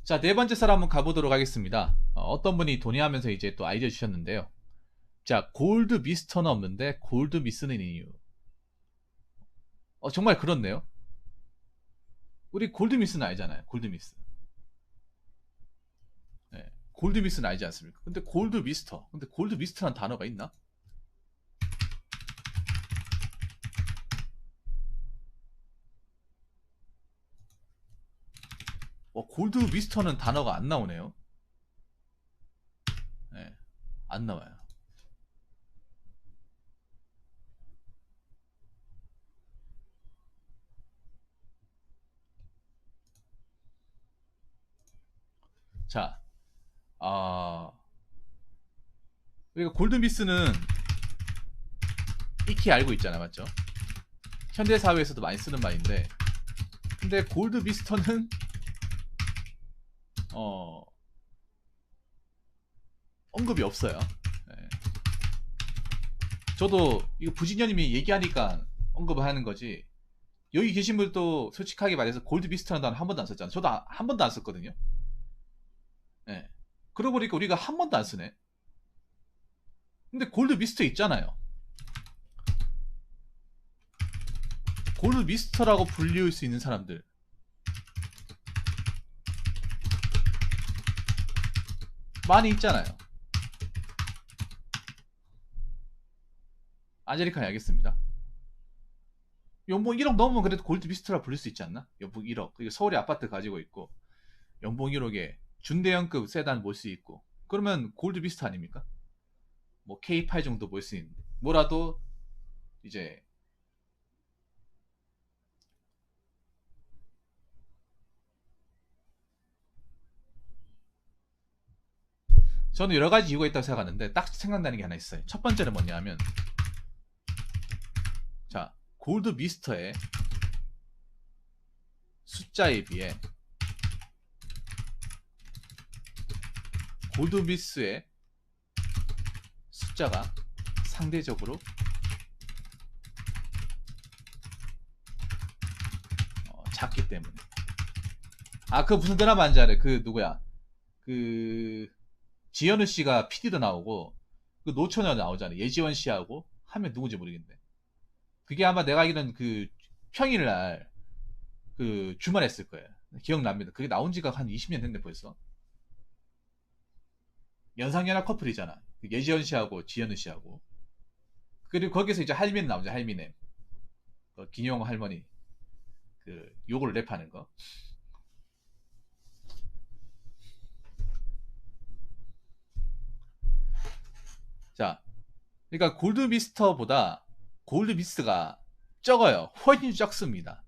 자, 네 번째 썰 한번 가보도록 하겠습니다. 어떤 분이 돈이하면서 이제 또 아이디어 주셨는데요. 자, 골드 미스터는 없는데 골드 미스는 이유. 정말 그렇네요. 우리 골드 미스는 알잖아요. 골드 미스. 네, 골드 미스는 알지 않습니까? 근데 골드 미스터. 근데 골드 미스터라는 단어가 있나? 골드 미스터는 단어가 안 나오네요. 네, 안 나와요. 자, 우리가 골드 미스는 익히 알고 있잖아, 맞죠? 현대 사회에서도 많이 쓰는 말인데, 근데 골드 미스터는 언급이 없어요. 네. 저도 이거 부진녀님이 얘기하니까 언급을 하는 거지. 여기 계신 분도 솔직하게 말해서 골드 미스터라는 단어 한 번도 안 썼잖아요. 저도 한 번도 안 썼거든요. 네. 그러고 보니까 우리가 한 번도 안 쓰네. 근데 골드 미스터 있잖아요. 골드 미스터라고 불릴 수 있는 사람들 많이 있잖아요. 아제리카니 알겠습니다. 연봉 1억 넘으면 그래도 골드 미스터라 부를 수 있지 않나? 연봉 1억. 그리고 서울에 아파트 가지고 있고 연봉 1억에 준대형급 세단 몰 수 있고 그러면 골드 미스터 아닙니까? 뭐 K8 정도 몰 수 있는데 뭐라도 이제 저는 여러 가지 이유가 있다고 생각하는데 딱 생각나는 게 하나 있어요. 첫 번째는 뭐냐면 자, 골드 미스터의 숫자에 비해 골드 미스의 숫자가 상대적으로 작기 때문에. 그 무슨 드라마 인지 알아요? 그 누구야? 그 지현우 씨가 PD도 나오고 그 노처녀 나오잖아요. 예지원 씨하고 하면 누군지 모르겠는데 그게 아마 내가 알기로는 그 평일날 그 주말 했을 거예요. 기억납니다. 그게 나온 지가 한 20년 됐는데 벌써. 연상연하 커플이잖아. 그 예지원 씨하고 지현우 씨하고. 그리고 거기서 이제 할민 나오죠. 할미네. 그 김용 할머니 그 욕을 랩하는 거. 자, 그러니까 골드 미스터보다 골드 미스가 적어요. 훨씬 적습니다.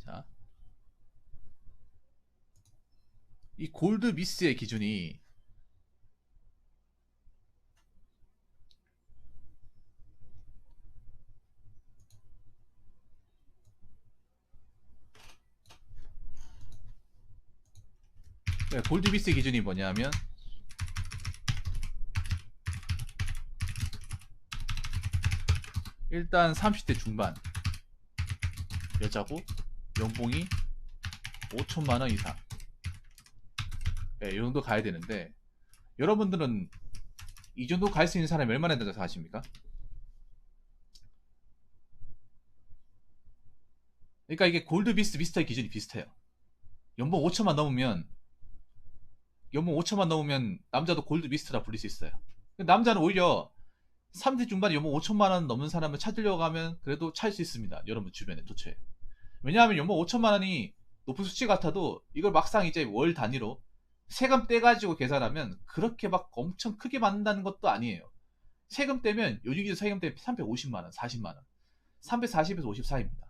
자, 이 골드 미스의 기준이 골드 미스의 기준이 뭐냐면 일단 30대 중반 여자고 연봉이 5천만 원 이상. 이 정도 가야 되는데 여러분들은 이 정도 갈 수 있는 사람이 얼마나 된다고 생각하십니까? 그러니까 이게 골드 미스 미스터의 기준이 비슷해요. 연봉 5천만 넘으면 남자도 골드 미스터라 불릴 수 있어요. 남자는 오히려 30대 중반에 연봉 5천만 원 넘는 사람을 찾으려고 하면 그래도 찾을 수 있습니다. 여러분 주변에 도처에. 왜냐하면 연봉 5천만 원이 높은 수치 같아도 이걸 막상 이제 월 단위로 세금 떼가지고 계산하면 그렇게 막 엄청 크게 받는다는 것도 아니에요. 세금 떼면 요즘 기준 세금 떼면 350만 원, 40만 원, 340에서 50 사이입니다.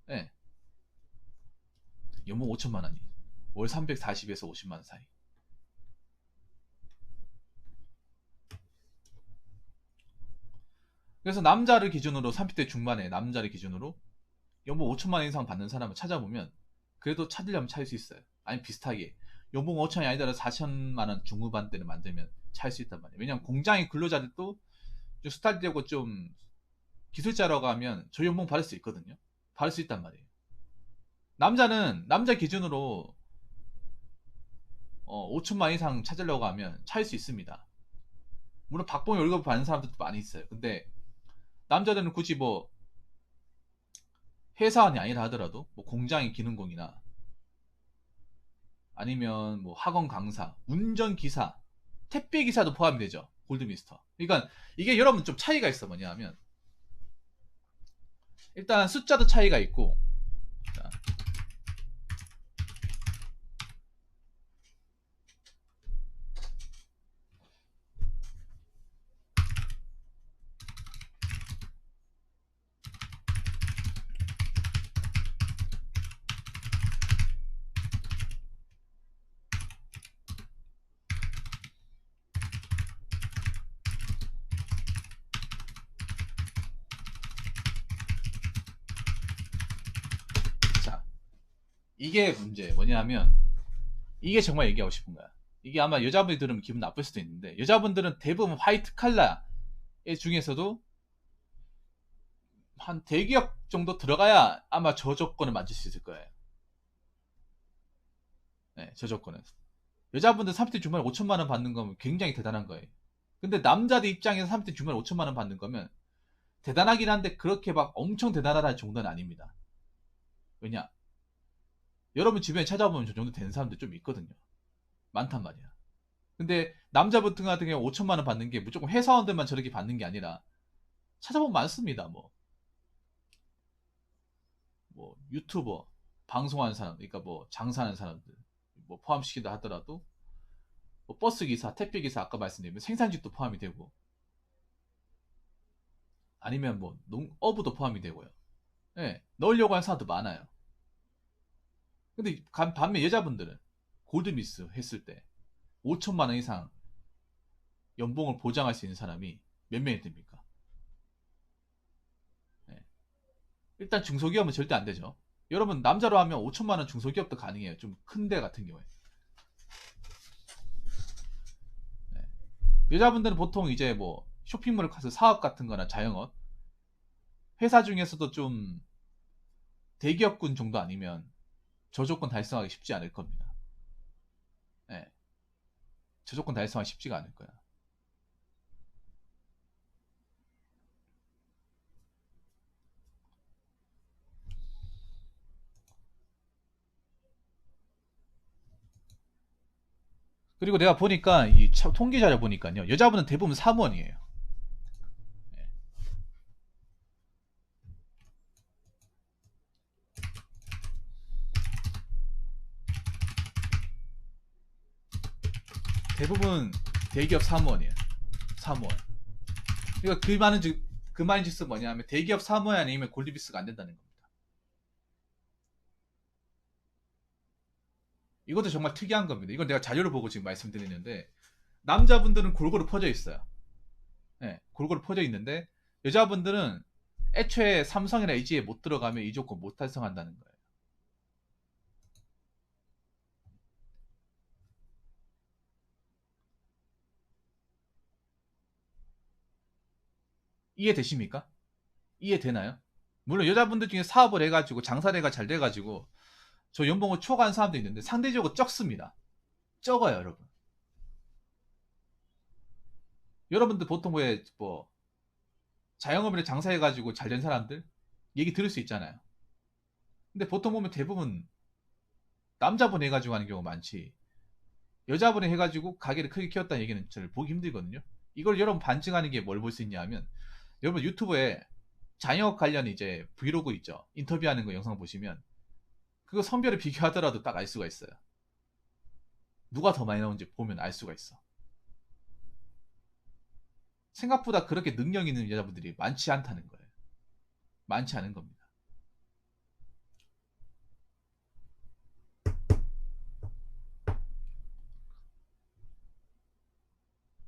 네. 연봉 5천만 원이 월 340에서 50만 원 사이. 그래서 남자를 기준으로 30대 중반에 남자를 기준으로 연봉 5천만 원 이상 받는 사람을 찾아보면 그래도 찾으려면 찾을 수 있어요. 아니 비슷하게 연봉 5천이 아니더라도 4천만 원 중후반대를 만들면 찾을 수 있단 말이에요. 왜냐면 공장의 근로자들도 좀 스타일되고 좀 기술자라고 하면 저 연봉 받을 수 있거든요. 받을 수 있단 말이에요. 남자는 남자 기준으로 5천만 이상 찾으려고 하면 찾을 수 있습니다. 물론 박봉 월급 받는 사람들도 많이 있어요. 근데 남자들은 굳이 뭐 회사원이 아니라 하더라도 뭐 공장의 기능공이나 아니면 뭐 학원 강사, 운전기사, 택배기사도 포함이 되죠. 골드미스터. 그러니까 이게 여러분 좀 차이가 있어. 뭐냐 하면 일단 숫자도 차이가 있고, 자, 자, 이게 문제 뭐냐 하면 이게 정말 얘기하고 싶은 거야. 이게 아마 여자분이 들으면 기분 나쁠 수도 있는데 여자분들은 대부분 화이트 칼라 중에서도 한 대기업 정도 들어가야 아마 저 조건을 맞을 수 있을 거예요. 네, 저 조건은. 여자분들 30대 중반에 5천만 원 받는 거면 굉장히 대단한 거예요. 근데 남자들 입장에서 30대 중반에 5천만 원 받는 거면 대단하긴 한데 그렇게 막 엄청 대단하다는 정도는 아닙니다. 왜냐? 여러분 주변에 찾아보면 저 정도 되는 사람들 좀 있거든요. 많단 말이야. 근데 남자분 같은 경우 5천만 원 받는 게 무조건 회사원들만 저렇게 받는 게 아니라 찾아보면 많습니다. 뭐 유튜버, 방송하는 사람, 그러니까 뭐 장사하는 사람들 뭐 포함시킨다 하더라도 뭐 버스 기사, 택배 기사 아까 말씀드린 생산직도 포함이 되고 아니면 뭐 어부도 포함이 되고요. 예, 넣으려고 하는 사람도 많아요. 근데 반면 여자분들은 골드미스 했을 때 5천만 원 이상 연봉을 보장할 수 있는 사람이 몇 명이 됩니까? 예. 일단 중소기업은 절대 안 되죠. 여러분 남자로 하면 5천만 원 중소기업도 가능해요. 좀 큰 데 같은 경우에. 예. 여자분들은 보통 이제 뭐 쇼핑몰을 가서 사업 같은 거나 자영업 회사 중에서도 좀 대기업군 정도 아니면 저 조건 달성하기 쉽지 않을 겁니다. 예. 저 조건 달성하기 쉽지가 않을 거야. 그리고 내가 보니까 이 통계 자료 보니까요. 여자분은 대부분 사무원이에요. 예. 대부분 대기업 사무원이에요. 사무원. 그러니까 그 말인즉슨 뭐냐면 대기업 사무원 아니면 골드비스가 안 된다는 겁니다. 이것도 정말 특이한 겁니다. 이건 내가 자료를 보고 지금 말씀드리는데 남자분들은 골고루 퍼져 있어요. 네, 골고루 퍼져 있는데 여자분들은 애초에 삼성이나 LG에 못 들어가면 이 조건 못 달성한다는 거예요. 이해되십니까? 이해되나요? 물론 여자분들 중에 사업을 해가지고 장사를 잘 돼가지고 저 연봉을 초과한 사람도 있는데 상대적으로 적습니다. 적어요, 여러분. 여러분들 보통 왜 뭐 자영업을 장사해가지고 잘 된 사람들 얘기 들을 수 있잖아요. 근데 보통 보면 대부분 남자분 해가지고 하는 경우가 많지 여자분이 해가지고 가게를 크게 키웠다는 얘기는 저를 보기 힘들거든요. 이걸 여러분 반증하는 게 뭘 볼 수 있냐 하면 여러분 유튜브에 자영업 관련 이제 브이로그 있죠. 인터뷰하는 거 영상 보시면 그거 성별을 비교하더라도 딱 알 수가 있어요. 누가 더 많이 나오는지 보면 알 수가 있어. 생각보다 그렇게 능력 있는 여자분들이 많지 않다는 거예요. 많지 않은 겁니다.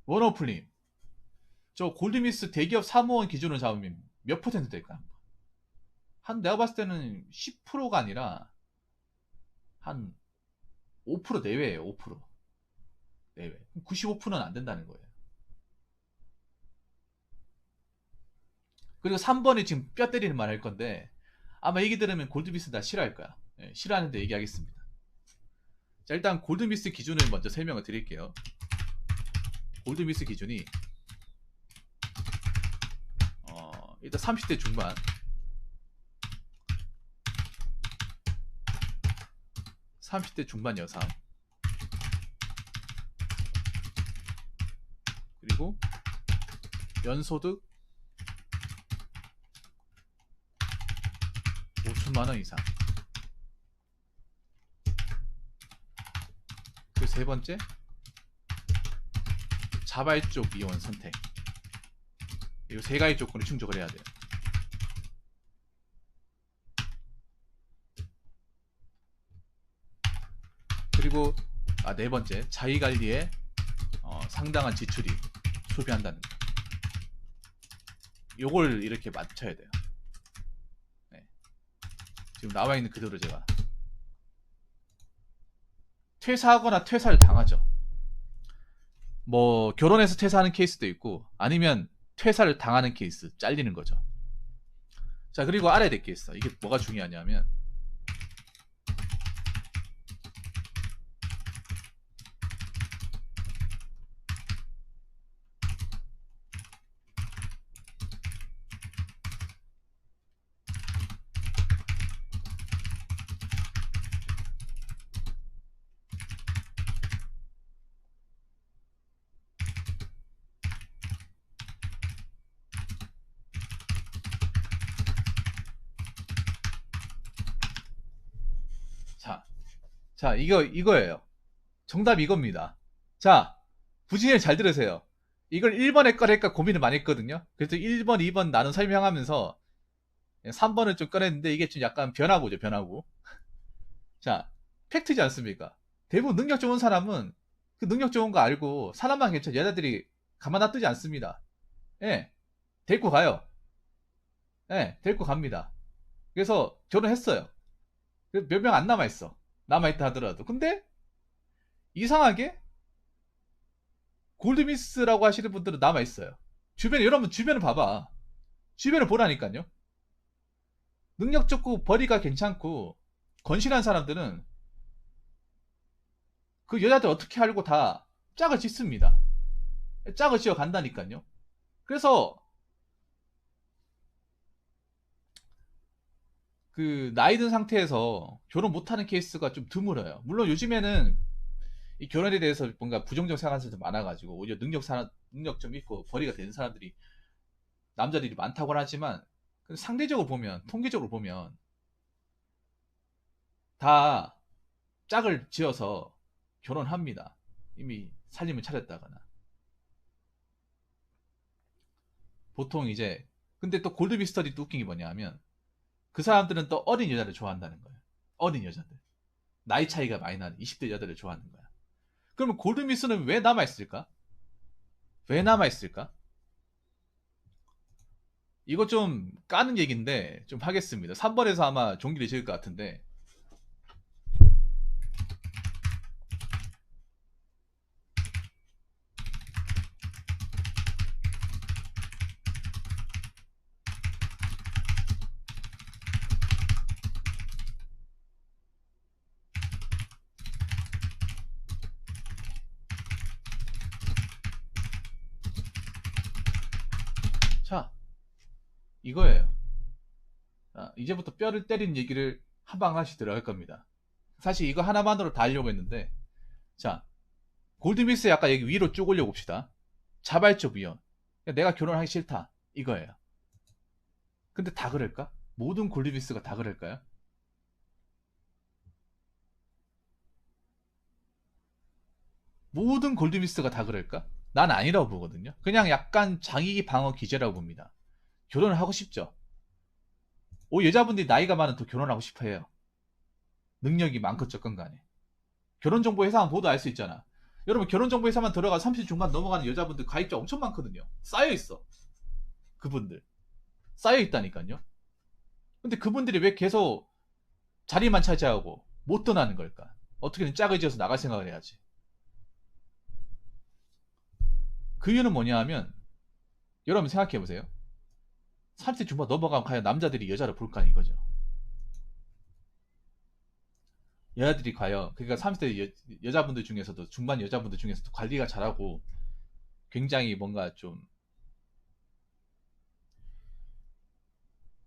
원어플님, 저 골드미스 대기업 사무원 기준으로 잡으면 몇 퍼센트 될까요? 한 내가 봤을 때는 10%가 아니라 한 5% 내외예요. 5% 내외. 95%는 안 된다는 거예요. 그리고 3번이 지금 뼈 때리는 말 할 건데 아마 얘기 들으면 골드비스 다 싫어할 거야. 예, 싫어하는데 얘기하겠습니다. 자, 일단 골드비스 기준을 먼저 설명을 드릴게요. 골드비스 기준이 일단 30대 중반, 30대 중반 여성, 그리고 연소득 5천만원 이상. 그 세 번째, 자발적 이혼 선택. 이 세 가지 조건을 충족을 해야 돼요. 그리고 네 번째, 자기관리에 상당한 지출이 소비한다는 거. 요걸 이렇게 맞춰야 돼요. 네. 지금 나와 있는 그대로 제가 퇴사하거나 퇴사를 당하죠. 뭐 결혼해서 퇴사하는 케이스도 있고 아니면 퇴사를 당하는 케이스, 잘리는 거죠. 자, 그리고 알아야 될 게 있어. 이게 뭐가 중요하냐면 자, 이거예요. 정답 이겁니다. 자, 부진을 잘 들으세요. 이걸 1번 할까 고민을 많이 했거든요. 그래서 1번, 2번 나는 설명하면서 3번을 좀 꺼냈는데 이게 좀 약간 변화구죠, 변화구. 자, 팩트지 않습니까? 대부분 능력 좋은 사람은 그 능력 좋은 거 알고 사람만 괜찮아 여자들이 가만 놔두지 않습니다. 예, 데리고 가요. 예, 데리고 갑니다. 그래서 결혼했어요. 몇 명 안 남아있어. 남아있다 하더라도. 근데 이상하게 골드미스라고 하시는 분들은 남아있어요. 주변에, 여러분 주변을 봐봐. 주변을 보라니까요. 능력 좋고 벌이가 괜찮고 건실한 사람들은 그 여자들 어떻게 알고 다 짝을 짓습니다. 짝을 지어 간다니까요. 그래서 그 나이 든 상태에서 결혼 못하는 케이스가 좀 드물어요. 물론 요즘에는 이 결혼에 대해서 뭔가 부정적 생각하는 사람들 많아가지고 오히려 능력 좀 있고 벌이가 되는 사람들이 남자들이 많다고 하지만 상대적으로 보면, 통계적으로 보면 다 짝을 지어서 결혼합니다. 이미 살림을 차렸다거나. 보통 이제 근데 또 골드미스터디 웃긴 게 뭐냐면 그 사람들은 또 어린 여자를 좋아한다는 거예요. 어린 여자들. 나이 차이가 많이 나는 20대 여자를 좋아하는 거야. 그러면 골드미스는 왜 남아있을까? 왜 남아있을까? 이거 좀 까는 얘기인데 좀 하겠습니다. 3번에서 아마 종기를 지을 것 같은데 자, 이거예요. 이제부터 뼈를 때리는 얘기를 한 방 하나씩 들어갈 겁니다. 사실 이거 하나만으로 다 하려고 했는데 자, 골드미스 약간 여기 위로 쭉 올려봅시다. 자발적 위험. 내가 결혼하기 싫다. 이거예요. 근데 다 그럴까? 모든 골드미스가 다 그럴까요? 모든 골드미스가 다 그럴까? 난 아니라고 보거든요. 그냥 약간 자기 방어 기제라고 봅니다. 결혼을 하고 싶죠. 여자분들이 나이가 많은 더 결혼하고 싶어 해요. 능력이 많건 적건 간에. 결혼정보회사만 보도 알 수 있잖아. 여러분 결혼정보회사만 들어가 30 중반 넘어가는 여자분들 가입자 엄청 많거든요. 쌓여있어. 그분들. 쌓여있다니까요. 근데 그분들이 왜 계속 자리만 차지하고 못 떠나는 걸까? 어떻게든 짝을 지어서 나갈 생각을 해야지. 그 이유는 뭐냐 하면 여러분 생각해보세요. 30대 중반 넘어가면 과연 남자들이 여자를 볼까 이거죠. 여자들이 과연 그러니까 30대 여자분들 중에서도 중반 여자분들 중에서도 관리가 잘하고 굉장히 뭔가 좀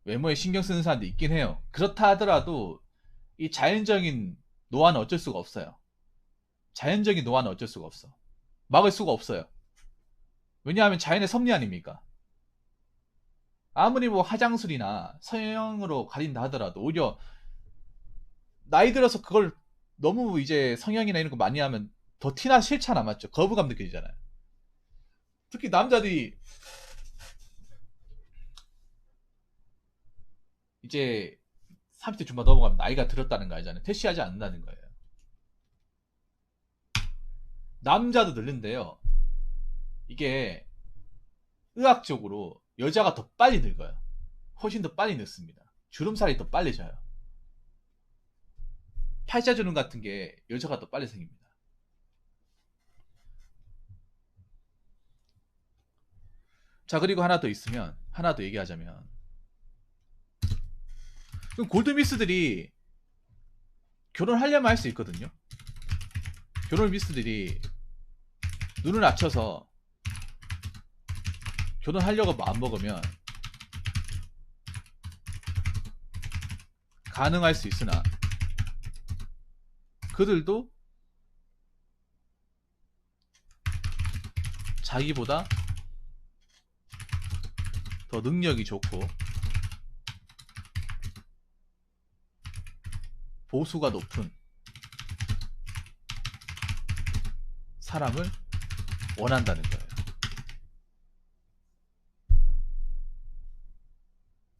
외모에 신경 쓰는 사람도 있긴 해요. 그렇다 하더라도 이 자연적인 노화는 어쩔 수가 없어요. 자연적인 노화는 어쩔 수가 없어. 막을 수가 없어요. 왜냐하면 자연의 섭리 아닙니까? 아무리 뭐 화장술이나 성형으로 가린다 하더라도 오히려 나이 들어서 그걸 너무 이제 성형이나 이런 거 많이 하면 더 티나 싫잖아, 맞죠? 거부감 느껴지잖아요. 특히 남자들이 이제 30대 중반 넘어가면 나이가 들었다는 거 알잖아요. 퇴시하지 않는다는 거예요. 남자도 늙는데요. 이게 의학적으로 여자가 더 빨리 늙어요. 훨씬 더 빨리 늙습니다. 주름살이 더 빨리 져요. 팔자주름 같은 게 여자가 더 빨리 생깁니다. 자, 그리고 하나 더 있으면, 하나 더 얘기하자면, 그럼 골드미스들이 결혼하려면 할 수 있거든요. 결혼미스들이 눈을 낮춰서 결혼하려고 마음먹으면 가능할 수 있으나 그들도 자기보다 더 능력이 좋고 보수가 높은 사람을 원한다는 거예요.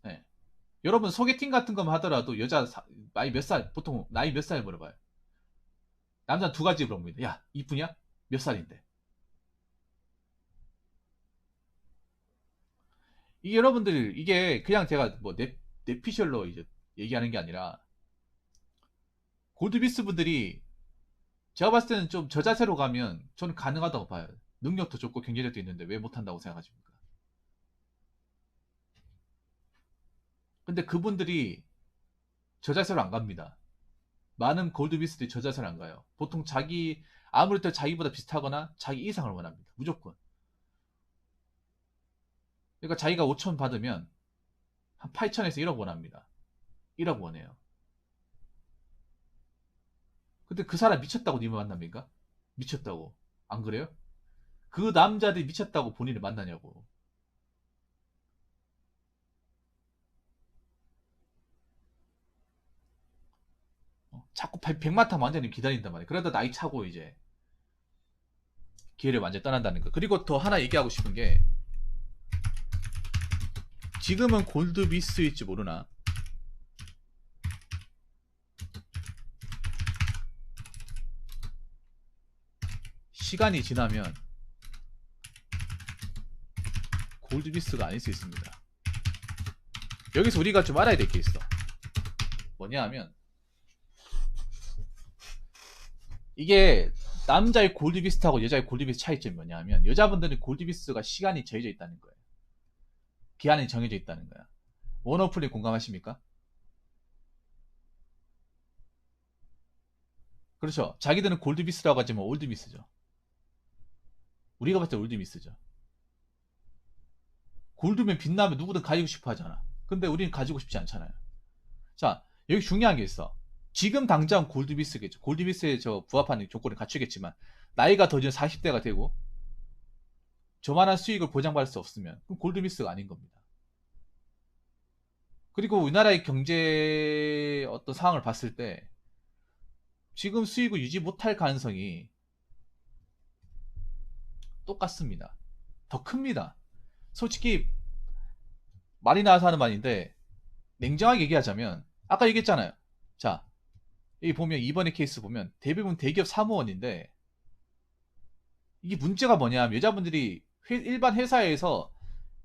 네. 여러분 소개팅 같은 거 하더라도 여자 나이 몇 살, 보통 나이 몇 살 물어봐요. 남자 두 가지 물어봅니다. 야, 이쁘냐? 몇 살인데? 이게 여러분들 이게 그냥 제가 뭐 뇌피셜로 이제 얘기하는 게 아니라 골드비스 분들이 제가 봤을 때는 좀 저 자세로 가면 저는 가능하다고 봐요. 능력도 좋고 경제력도 있는데 왜 못한다고 생각하십니까? 근데 그분들이 저 자세로 안 갑니다. 많은 골드비스들이 저 자세로 안 가요. 보통 아무래도 자기보다 비슷하거나 자기 이상을 원합니다. 무조건. 그러니까 자기가 5천 받으면 한 8천에서 1억 원합니다. 1억 원해요. 근데 그 사람 미쳤다고 님을 만납니까? 미쳤다고. 안 그래요? 그 남자들이 미쳤다고 본인을 만나냐고. 자꾸 백마탄 완전히 기다린단 말이에요. 그러다 나이 차고 이제 기회를 완전히 떠난다는 거. 그리고 더 하나 얘기하고 싶은 게 지금은 골드비스일지 모르나 시간이 지나면 골드비스가 아닐 수 있습니다. 여기서 우리가 좀 알아야 될 게 있어. 뭐냐 하면 이게 남자의 골드비스트하고 여자의 골드비스트 차이점이 뭐냐 하면 여자분들은 골드비스가 시간이 정해져 있다는 거예요. 기한이 정해져 있다는 거야. 원어플리 공감하십니까? 그렇죠. 자기들은 골드비스라고 하지만 올드비스죠. 우리가 봤을 때 올드비스죠. 골드면 빛나면 누구든 가지고 싶어 하잖아. 근데 우리는 가지고 싶지 않잖아요. 자, 여기 중요한 게 있어. 지금 당장 골드비스겠죠. 골드비스에 저 부합하는 조건을 갖추겠지만 나이가 더 이제 40대가 되고 저만한 수익을 보장받을 수 없으면 그럼 골드비스가 아닌 겁니다. 그리고 우리나라의 경제 어떤 상황을 봤을 때 지금 수익을 유지 못할 가능성이 똑같습니다. 더 큽니다. 솔직히 말이 나와서 하는 말인데 냉정하게 얘기하자면 아까 얘기했잖아요. 자, 여기 보면 이번에 케이스 보면 대부분 대기업 사무원인데 이게 문제가 뭐냐면 여자분들이 일반 회사에서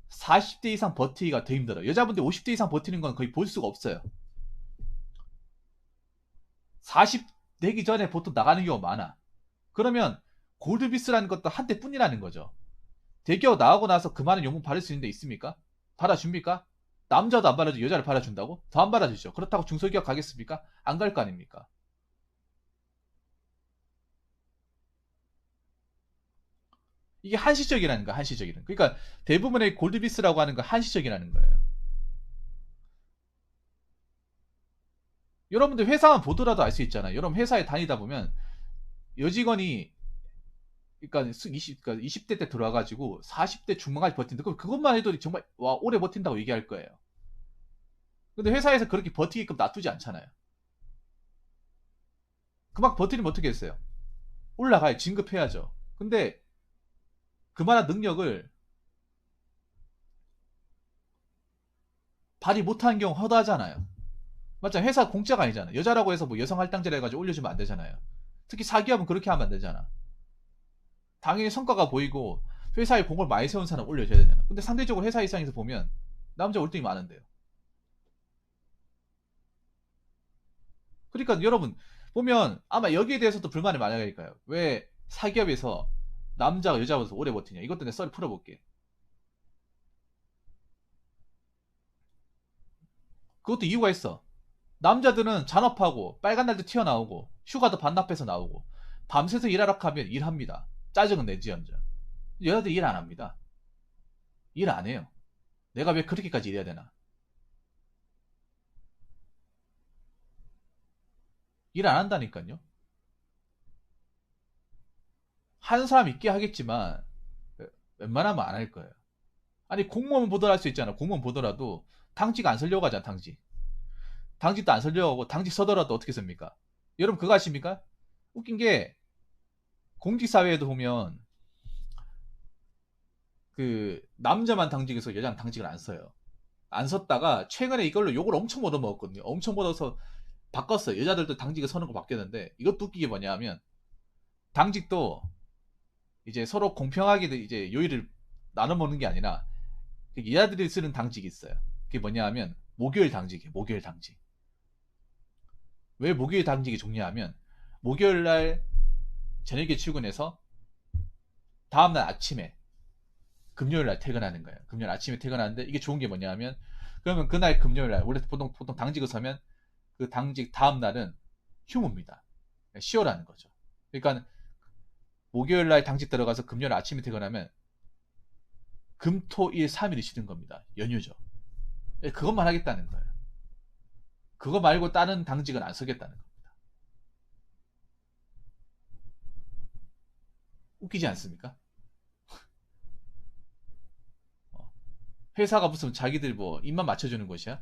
40대 이상 버티기가 더 힘들어요. 여자분들 50대 이상 버티는 건 거의 볼 수가 없어요. 40 되기 전에 보통 나가는 경우가 많아. 그러면 골드비스라는 것도 한때뿐이라는 거죠. 대기업 나오고 나서 그 많은 연봉 받을 수 있는 데 있습니까? 받아줍니까? 남자도 안 받아주고 여자를 받아준다고? 더 안 받아주죠. 그렇다고 중소기업 가겠습니까? 안 갈 거 아닙니까? 이게 한시적이라는 거야, 한시적이라는. 그러니까 대부분의 골드비스라고 하는 거 한시적이라는 거예요. 여러분들 회사만 보더라도 알 수 있잖아요. 여러분 회사에 다니다 보면 여직원이 그러니까 20대 때 들어와가지고 40대 중반까지 버틴다. 그럼 그것만 해도 정말 와 오래 버틴다고 얘기할 거예요. 근데 회사에서 그렇게 버티게끔 놔두지 않잖아요. 그만 버티면 어떻게 했어요? 올라가야 진급해야죠. 근데 그만한 능력을 발휘 못하는 경우 허다하잖아요. 맞죠? 회사 공짜가 아니잖아. 여자라고 해서 뭐 여성 할당제를 해가지고 올려주면 안 되잖아요. 특히 사기업은 그렇게 하면 안 되잖아. 당연히 성과가 보이고 회사에 공을 많이 세운 사람 올려줘야 되잖아. 근데 상대적으로 회사 입장에서 보면 남자 월등히 많은데요. 그러니까 여러분 보면 아마 여기에 대해서도 불만이 많을 거예요. 왜 사기업에서 남자가 여자보다 오래 버티냐. 이것도 내가 썰 풀어볼게. 그것도 이유가 있어. 남자들은 잔업하고 빨간 날도 튀어나오고 휴가도 반납해서 나오고 밤새서 일하라 하면 일합니다. 짜증은 내지언정. 여자들 일 안 합니다. 일 안 해요. 내가 왜 그렇게까지 일해야 되나? 일 안 한다니까요. 하는 사람 있게 하겠지만 웬만하면 안 할 거예요. 아니 공무원 보더라 할 수 있잖아. 공무원 보더라도 당직 안 서려고 하잖아. 당직. 당직도 안 서려고 하고 당직 서더라도 어떻게 씁니까? 여러분 그거 아십니까? 웃긴 게 공직사회에도 보면 그 남자만 당직에서 여자는 당직을 안 써요. 안 섰다가 최근에 이걸로 욕을 엄청 얻어먹었거든요. 엄청 얻어서 바꿨어요. 여자들도 당직을 서는 거 바뀌었는데 이것도 웃기게 뭐냐 하면 당직도 이제 서로 공평하게 이제 요일을 나눠 먹는 게 아니라 여자들이 쓰는 당직이 있어요. 그게 뭐냐 하면 목요일 당직이에요. 목요일 당직. 왜 목요일 당직이 좋냐하면 목요일 날 저녁에 출근해서 다음날 아침에 금요일 날 퇴근하는 거예요. 금요일 아침에 퇴근하는데 이게 좋은 게 뭐냐하면 그러면 그날 금요일 날 원래 보통 당직을 서면 그 당직 다음 날은 휴무입니다. 쉬어라는 거죠. 그러니까 목요일 날 당직 들어가서 금요일 아침에 퇴근하면 금, 토, 일, 3일이 쉬는 겁니다. 연휴죠. 그것만 하겠다는 거예요. 그거 말고 다른 당직은 안 서겠다는 겁니다. 웃기지 않습니까? 회사가 무슨 자기들 뭐 입만 맞춰주는 곳이야?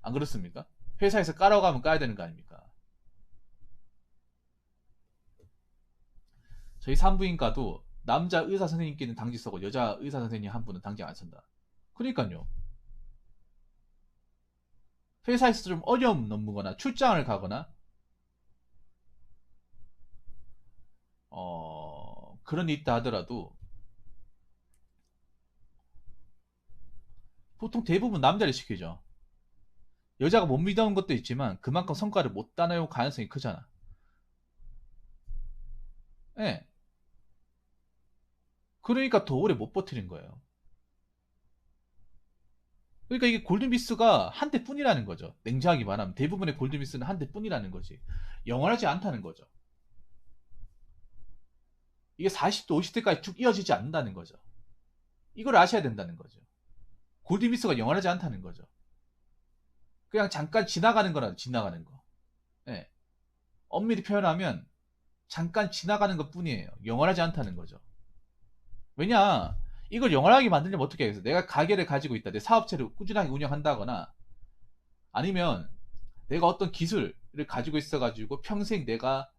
안 그렇습니까? 회사에서 까라고 하면 까야 되는 거 아닙니까? 저희 산부인과도 남자 의사 선생님끼리는 당직 서고 여자 의사 선생님 한 분은 당직 안 선다. 그러니까요. 회사에서 좀 어려움 넘거나 출장을 가거나 그런 일 있다 하더라도 보통 대부분 남자를 시키죠. 여자가 못 믿어온 것도 있지만 그만큼 성과를 못 따낼 가능성이 크잖아. 예. 그러니까 더 오래 못 버티는 거예요. 그러니까 이게 골든비스가 한 대뿐이라는 거죠. 냉정하게 말하면 대부분의 골든비스는 한 대뿐이라는 거지. 영원하지 않다는 거죠. 이게 40대, 50대까지 쭉 이어지지 않는다는 거죠. 이걸 아셔야 된다는 거죠. 골든비스가 영원하지 않다는 거죠. 그냥 잠깐 지나가는 거라도 지나가는 거. 예. 엄밀히 표현하면 잠깐 지나가는 것 뿐이에요. 영원하지 않다는 거죠. 왜냐, 이걸 영원하게 만들려면 어떻게 하겠어? 내가 가게를 가지고 있다. 내 사업체를 꾸준하게 운영한다거나 아니면 내가 어떤 기술을 가지고 있어가지고 평생 내가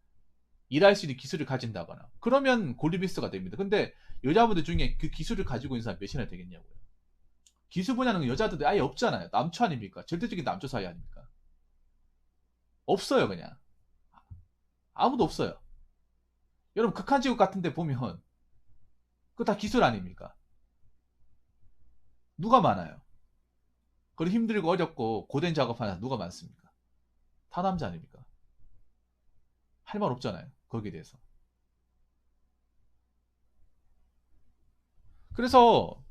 일할 수 있는 기술을 가진다거나 그러면 골드비스가 됩니다. 근데 여자분들 중에 그 기술을 가지고 있는 사람 몇이나 되겠냐고요. 기술 분야는 여자들 아예 없잖아요. 남초 아닙니까? 절대적인 남초 사이 아닙니까? 없어요, 그냥. 아무도 없어요. 여러분, 극한지구 같은 데 보면, 그거 다 기술 아닙니까? 누가 많아요? 그리 힘들고 어렵고 고된 작업하는 누가 많습니까? 다 남자 아닙니까? 할 말 없잖아요. 거기에 대해서. 그래서,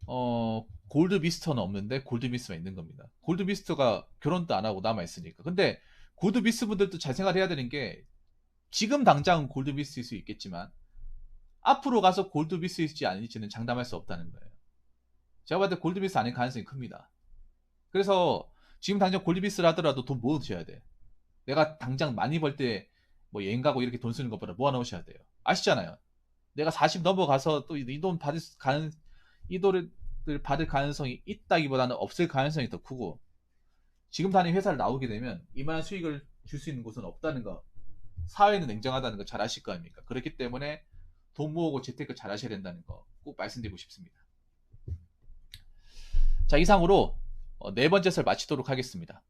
골드비스터는 없는데 골드미스가 있는 겁니다. 골드비스터가 결혼도 안 하고 남아있으니까. 근데 골드비스 분들도 잘 생각해야 되는 게 지금 당장 골드비스일 수 있겠지만 앞으로 가서 골드비스일지 아닐지는 장담할 수 없다는 거예요. 제가 봤을 때 골드비스 아닐 가능성이 큽니다. 그래서 지금 당장 골드비스를 하더라도 돈 모으셔야 돼. 내가 당장 많이 벌 때 뭐 여행 가고 이렇게 돈 쓰는 것보다 모아놓으셔야 돼요. 아시잖아요. 내가 40 넘어가서 또 이 돈 받을 이 돈을 받을 가능성이 있다기보다는 없을 가능성이 더 크고, 지금 다니는 회사를 나오게 되면 이만한 수익을 줄 수 있는 곳은 없다는 거, 사회는 냉정하다는 거 잘 아실 거 아닙니까? 그렇기 때문에 돈 모으고 재테크 잘 하셔야 된다는 거 꼭 말씀드리고 싶습니다. 자, 이상으로 네 번째 설 마치도록 하겠습니다.